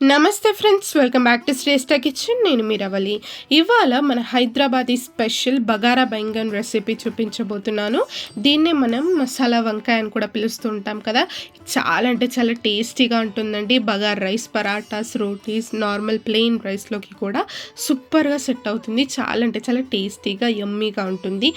నమస్తే friends, welcome back to Shreshtha kitchen. నేను మీ రవలి. ఇవాళ మన హైదరాబాదీ స్పెషల్ బగారా బెంగన్ రెసిపీ చూపించబోతున్నాను. దీన్నే మనం మసాలా వంకాయ అని కూడా పిలుస్తూ ఉంటాం కదా. చాలా అంటే చాలా టేస్టీగా ఉంటుందండి. Bagara rice, parathas, rotis, normal plain రైస్లోకి కూడా సూపర్గా సెట్ అవుతుంది. చాలా అంటే చాలా టేస్టీగా యమ్మీగా ఉంటుంది.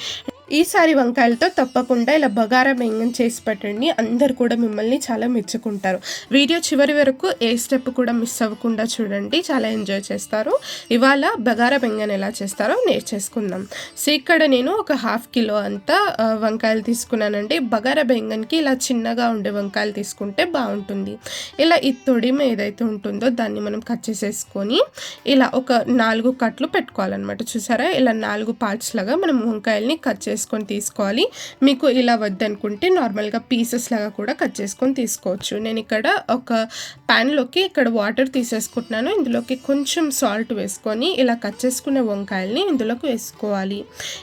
ఈసారి వంకాయలతో తప్పకుండా ఇలా బగారా బెంగన్ చేసి పెట్టండి. అందరు కూడా మిమ్మల్ని చాలా మెచ్చుకుంటారు. వీడియో చివరి వరకు ఏ స్టెప్ కూడా మిస్ అవ్వకుండా చూడండి, చాలా ఎంజాయ్ చేస్తారు. ఇవాళ బగారా బెంగన్ ఎలా చేస్తారో నేర్చేసుకుందాం. సో ఇక్కడ నేను ఒక 1/2 కిలో అంతా వంకాయలు తీసుకున్నానండి. బగారా బెంగన్కి ఇలా చిన్నగా ఉండే వంకాయలు తీసుకుంటే బాగుంటుంది. ఇలా ఈ తొడిమ ఏదైతే ఉంటుందో దాన్ని మనం కట్ చేసేసుకొని ఇలా ఒక 4 కట్లు పెట్టుకోవాలన్నమాట. చూసారా, ఇలా 4 పార్ట్స్ లాగా మనం వంకాయల్ని కట్ చేసుకొని తీసుకోవాలి. మీకు ఇలా వద్దనుకుంటే నార్మల్గా పీసెస్ లాగా కూడా కట్ చేసుకొని తీసుకోవచ్చు. నేను ఇక్కడ ఒక ప్యాన్లోకి ఇక్కడ వాటర్ తీసేసుకుంటున్నాను. ఇందులోకి కొంచెం సాల్ట్ వేసుకొని ఇలా కట్ చేసుకునే వంకాయల్ని ఇందులోకి వేసుకోవాలి.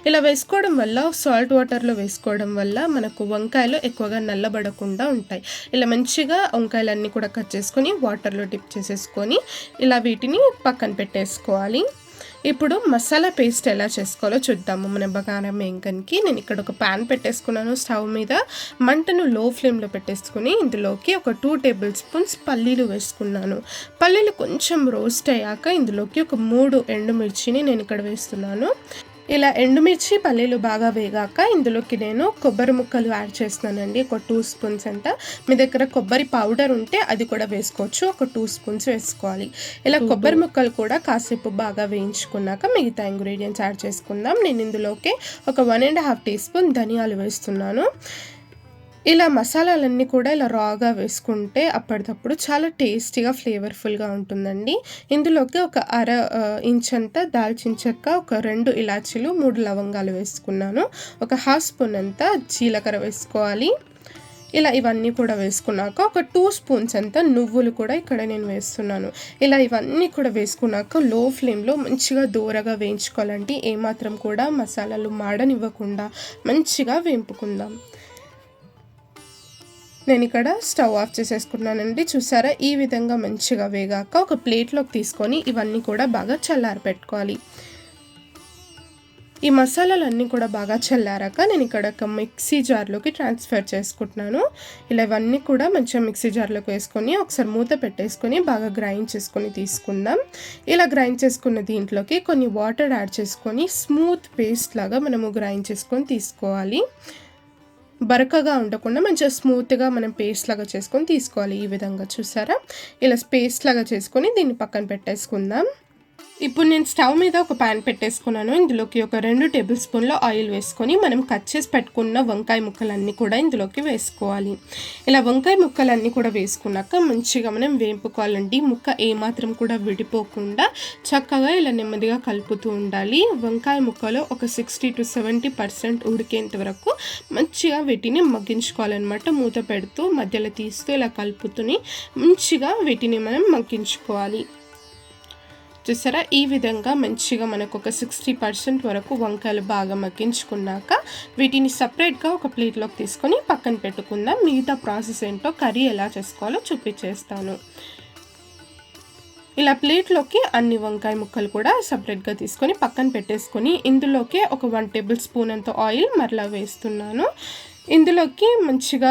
ఇలా వేసుకోవడం వల్ల, సాల్ట్ వాటర్లో వేసుకోవడం వల్ల మనకు వంకాయలు ఎక్కువగా నల్లబడకుండా ఉంటాయి. ఇలా మంచిగా వంకాయలన్నీ కూడా కట్ చేసుకొని వాటర్లో డిప్ చేసేసుకొని ఇలా వీటిని పక్కన పెట్టేసుకోవాలి. ఇప్పుడు మసాలా పేస్ట్ ఎలా చేసుకోవాలో చూద్దాము. మన బగారా బెంగన్కి నేను ఇక్కడ ఒక ప్యాన్ పెట్టేసుకున్నాను. స్టవ్ మీద మంటను లో ఫ్లేమ్లో పెట్టేసుకుని ఇందులోకి ఒక 2 టేబుల్ స్పూన్స్ పల్లీలు వేసుకున్నాను. పల్లీలు కొంచెం రోస్ట్ అయ్యాక ఇందులోకి ఒక 3 ఎండుమిర్చిని నేను ఇక్కడ వేస్తున్నాను. ఇలా ఎండుమిర్చి పల్లీలు బాగా వేగాక ఇందులోకి నేను కొబ్బరి ముక్కలు యాడ్ చేస్తున్నానండి. ఒక 2 స్పూన్స్ అంట. మీ దగ్గర కొబ్బరి పౌడర్ ఉంటే అది కూడా వేసుకోవచ్చు. ఒక 2 స్పూన్స్ వేసుకోవాలి. ఇలా కొబ్బరి ముక్కలు కూడా కాసేపు బాగా వేయించుకున్నాక మిగతా ఇంగ్రీడియంట్స్ యాడ్ చేసుకుందాం. నేను ఇందులోకి ఒక 1.5 టీ స్పూన్ ధనియాలు వేస్తున్నాను. ఇలా మసాలాలన్నీ కూడా ఇలా రాగా వేసుకుంటే అప్పటికప్పుడు చాలా టేస్టీగా ఫ్లేవర్ఫుల్గా ఉంటుందండి. ఇందులోకి ఒక 1/2 ఇంచ్ అంతా దాల్చిన చెక్క, ఒక 2 ఇలాచీలు, 3 లవంగాలు వేసుకున్నాను. ఒక 1/2 స్పూన్ అంతా జీలకర్ర వేసుకోవాలి. ఇలా ఇవన్నీ కూడా వేసుకున్నాక ఒక 2 స్పూన్స్ అంతా నువ్వులు కూడా ఇక్కడ నేను వేస్తున్నాను. ఇలా ఇవన్నీ కూడా వేసుకున్నాక లో ఫ్లేమ్లో మంచిగా దూరగా వేయించుకోవాలండి. ఏమాత్రం కూడా మసాలాలు మాడనివ్వకుండా మంచిగా వేపుకుందాం. నేను ఇక్కడ స్టవ్ ఆఫ్ చేసేసుకున్నానండి. చూసారా, ఈ విధంగా మంచిగా వేగాక ఒక ప్లేట్లోకి తీసుకొని ఇవన్నీ కూడా బాగా చల్లారి పెట్టుకోవాలి. ఈ మసాలాలన్నీ కూడా బాగా చల్లారాక నేను ఇక్కడ ఒక మిక్సీ జార్లోకి ట్రాన్స్ఫర్ చేసుకుంటున్నాను. ఇలా ఇవన్నీ కూడా మంచిగా మిక్సీ జార్లోకి వేసుకొని ఒకసారి మూత పెట్టేసుకొని బాగా గ్రైండ్ చేసుకొని తీసుకుందాం. ఇలా గ్రైండ్ చేసుకున్న దీంట్లోకి కొన్ని వాటర్ యాడ్ చేసుకొని స్మూత్ పేస్ట్ లాగా మనము గ్రైండ్ చేసుకొని తీసుకోవాలి. బరకగా ఉండకుండా మంచిగా స్మూత్గా మనం పేస్ట్ లాగా చేసుకొని తీసుకోవాలి. ఈ విధంగా చూసారా, ఇలా పేస్ట్ లాగా చేసుకొని దీన్ని పక్కన పెట్టేసుకుందాం. ఇప్పుడు నేను స్టవ్ మీద ఒక ప్యాన్ పెట్టేసుకున్నాను. ఇందులోకి ఒక 2 టేబుల్ స్పూన్ల ఆయిల్ వేసుకొని మనం కట్ చేసి పెట్టుకున్న వంకాయ ముక్కలన్నీ కూడా ఇందులోకి వేసుకోవాలి. ఇలా వంకాయ ముక్కలన్నీ కూడా వేసుకున్నాక మంచిగా మనం వేపుకోవాలండి. ముక్క ఏమాత్రం కూడా విడిపోకుండా చక్కగా ఇలా నెమ్మదిగా కలుపుతూ ఉండాలి. వంకాయ ముక్కలో ఒక 60 to 70% ఉడికేంత వరకు మంచిగా వీటిని మగ్గించుకోవాలన్నమాట. మూత పెడుతూ మధ్యలో తీస్తూ ఇలా కలుపుతూని మంచిగా వీటిని మనం మగ్గించుకోవాలి. చూసారా, ఈ విధంగా మంచిగా మనకు ఒక 60% వరకు వంకాయలు బాగా మగ్గించుకున్నాక వీటిని సపరేట్గా ఒక ప్లేట్లోకి తీసుకొని పక్కన పెట్టుకుందాం. మిగతా ప్రాసెస్ ఏంటో, కర్రీ ఎలా చేసుకోవాలో చూపించేస్తాను. ఇలా ప్లేట్లోకి అన్ని వంకాయ ముక్కలు కూడా సపరేట్గా తీసుకొని పక్కన పెట్టేసుకొని ఇందులోకి ఒక 1 టేబుల్ స్పూన్ అంత ఆయిల్ మరలా వేస్తున్నాను. ఇందులోకి మంచిగా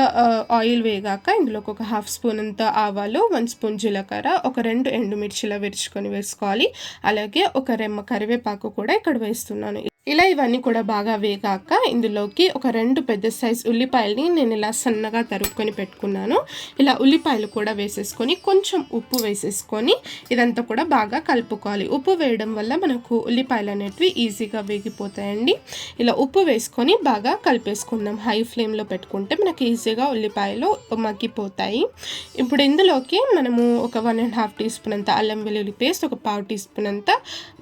ఆయిల్ వేగాక ఇందులోకి ఒక 1/2 స్పూన్ అంత ఆవాలు, 1 స్పూన్ జీలకర్ర, ఒక 2 ఎండుమిర్చిలా విరుచుకొని వేసుకోవాలి. అలాగే ఒక రెమ్మ కరివేపాకు కూడా ఇక్కడ వేస్తున్నాను. ఇలా ఇవన్నీ కూడా బాగా వేగాక ఇందులోకి ఒక 2 పెద్ద సైజ్ ఉల్లిపాయలని నేను ఇలా సన్నగా తరుక్కొని పెట్టుకున్నాను. ఇలా ఉల్లిపాయలు కూడా వేసేసుకొని కొంచెం ఉప్పు వేసేసుకొని ఇదంతా కూడా బాగా కలుపుకోవాలి. ఉప్పు వేయడం వల్ల మనకు ఉల్లిపాయలు అనేటివి ఈజీగా వేగిపోతాయండి. ఇలా ఉప్పు వేసుకొని బాగా కలిపేసుకుందాం. హై ఫ్లేమ్లో పెట్టుకుంటే మనకి ఈజీగా ఉల్లిపాయలు మగ్గిపోతాయి. ఇప్పుడు ఇందులోకి మనము ఒక 1.5 టీ స్పూన్ అంత అల్లం వెల్లుల్లి పేస్ట్, ఒక 1/2 టీ స్పూన్ అంత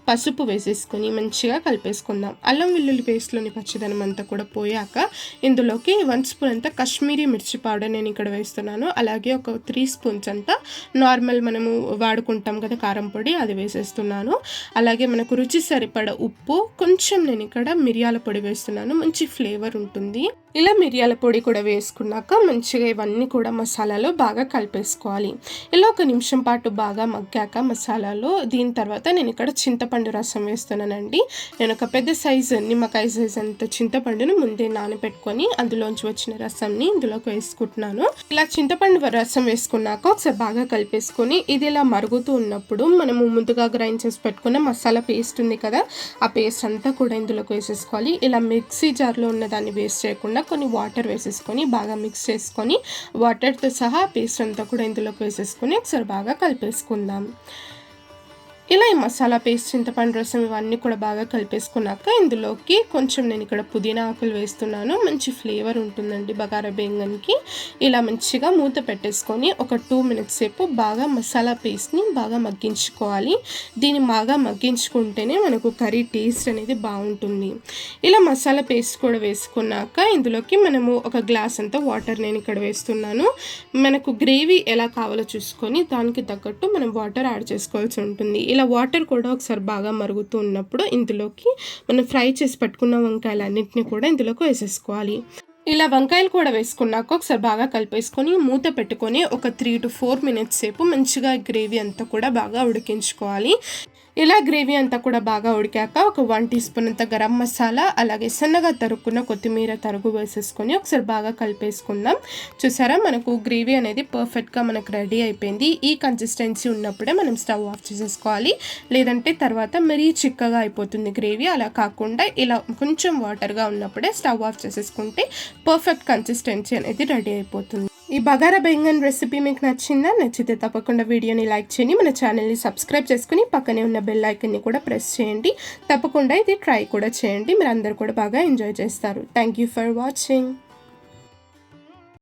పసుపు వేసేసుకొని మంచిగా కలిపేసుకుందాం. అల్లం వెల్లుల్లి పేస్ట్లోని పచ్చిదనం అంతా కూడా పోయాక ఇందులోకి 1 స్పూన్ అంతా కాశ్మీరీ మిర్చి పౌడర్ నేను ఇక్కడ వేస్తున్నాను. అలాగే ఒక 3 స్పూన్స్ అంతా నార్మల్ మనము వాడుకుంటాం కదా కారం పొడి, అది వేసేస్తున్నాను. అలాగే మనకు రుచి సరిపడ ఉప్పు, కొంచెం నేను ఇక్కడ మిరియాల పొడి వేస్తున్నాను. మంచి ఫ్లేవర్ ఉంటుంది. ఇలా మిరియాల పొడి కూడా వేసుకున్నాక మంచిగా ఇవన్నీ కూడా మసాలాలో బాగా కలిపేసుకోవాలి. ఇలా ఒక నిమిషం పాటు బాగా మగ్గాక మసాలాలో దీని తర్వాత నేను ఇక్కడ చింతపండు రసం వేస్తున్నానండి. నేను ఒక పెద్ద సైజు నిమ్మకాయ సైజు అంత చింతపండును ముందే నానబెట్టుకొని అందులోంచి వచ్చిన రసంని ఇందులోకి వేసుకుంటున్నాను. ఇలా చింతపండు రసం వేసుకున్నాక ఒకసారి బాగా కలిపేసుకొని ఇది ఇలా మరుగుతూ ఉన్నప్పుడు మనము ముందుగా గ్రైండ్ చేసి పెట్టుకున్న మసాలా పేస్ట్ ఉంది కదా, ఆ పేస్ట్ అంతా కూడా ఇందులోకి వేసేసుకోవాలి. ఇలా మిక్సీ జార్లో ఉన్న దాన్ని వేస్ట్ చేయకుండా కొన్ని వాటర్ వేసేసుకొని బాగా మిక్స్ చేసుకొని వాటర్తో సహా పేస్ట్ అంతా కూడా ఇందులోకి వేసేసుకొని ఒకసారి బాగా కలిపేసుకుందాం. ఇలా ఈ మసాలా పేస్ట్ చింతపండు రసం ఇవన్నీ కూడా బాగా కలిపేసుకున్నాక ఇందులోకి కొంచెం నేను ఇక్కడ పుదీనా ఆకులు వేస్తున్నాను. మంచి ఫ్లేవర్ ఉంటుందండి బగారా బెంగన్కి. ఇలా మంచిగా మూత పెట్టేసుకొని ఒక 2 minutes సేపు బాగా మసాలా పేస్ట్ని బాగా మగ్గించుకోవాలి. దీన్ని బాగా మగ్గించుకుంటేనే మనకు కర్రీ టేస్ట్ అనేది బాగుంటుంది. ఇలా మసాలా పేస్ట్ కూడా వేసుకున్నాక ఇందులోకి మనము ఒక గ్లాస్ అంతా వాటర్ నేను ఇక్కడ వేస్తున్నాను. మనకు గ్రేవీ ఎలా కావాలో చూసుకొని దానికి తగ్గట్టు మనం వాటర్ యాడ్ చేసుకోవాల్సి ఉంటుంది. ఇలా వాటర్ కూడా ఒకసారి బాగా మరుగుతూ ఉన్నప్పుడు ఇందులోకి మనం ఫ్రై చేసి పెట్టుకున్న వంకాయలన్నింటినీ కూడా ఇందులోకి వేసేసుకోవాలి. ఇలా వంకాయలు కూడా వేసుకున్నాక ఒకసారి బాగా కలిపేసుకొని మూత పెట్టుకొని ఒక 3 to 4 minutes సేపు మంచిగా గ్రేవీ అంతా కూడా బాగా ఉడికించుకోవాలి. ఇలా గ్రేవీ అంతా కూడా బాగా ఉడికాక ఒక 1 teaspoon అంత గరం మసాలా అలాగే సన్నగా తరుక్కున్న కొత్తిమీర తరుగు వేసేసుకొని ఒకసారి బాగా కలిపేసుకుందాం. చూసారా మనకు గ్రేవీ అనేది పర్ఫెక్ట్గా మనకు రెడీ అయిపోయింది. ఈ కన్సిస్టెన్సీ ఉన్నప్పుడే మనం స్టవ్ ఆఫ్ చేసేసుకోవాలి, లేదంటే తర్వాత మరీ చిక్కగా అయిపోతుంది గ్రేవీ. అలా కాకుండా ఇలా కొంచెం వాటర్గా ఉన్నప్పుడే స్టవ్ ఆఫ్ చేసేసుకుంటే పర్ఫెక్ట్ కన్సిస్టెన్సీ అనేది రెడీ అయిపోతుంది. ఈ బగారా బెంగన్ రెసిపీ మీకు నచ్చిందా? నచ్చితే తప్పకుండా వీడియోని లైక్ చేయండి, మన ఛానల్ని సబ్స్క్రైబ్ చేసుకుని పక్కనే ఉన్న బెల్ ఐకన్ని కూడా ప్రెస్ చేయండి. తప్పకుండా ఇది ట్రై కూడా చేయండి, మీరు అందరు కూడా బాగా ఎంజాయ్ చేస్తారు. Thank you for watching.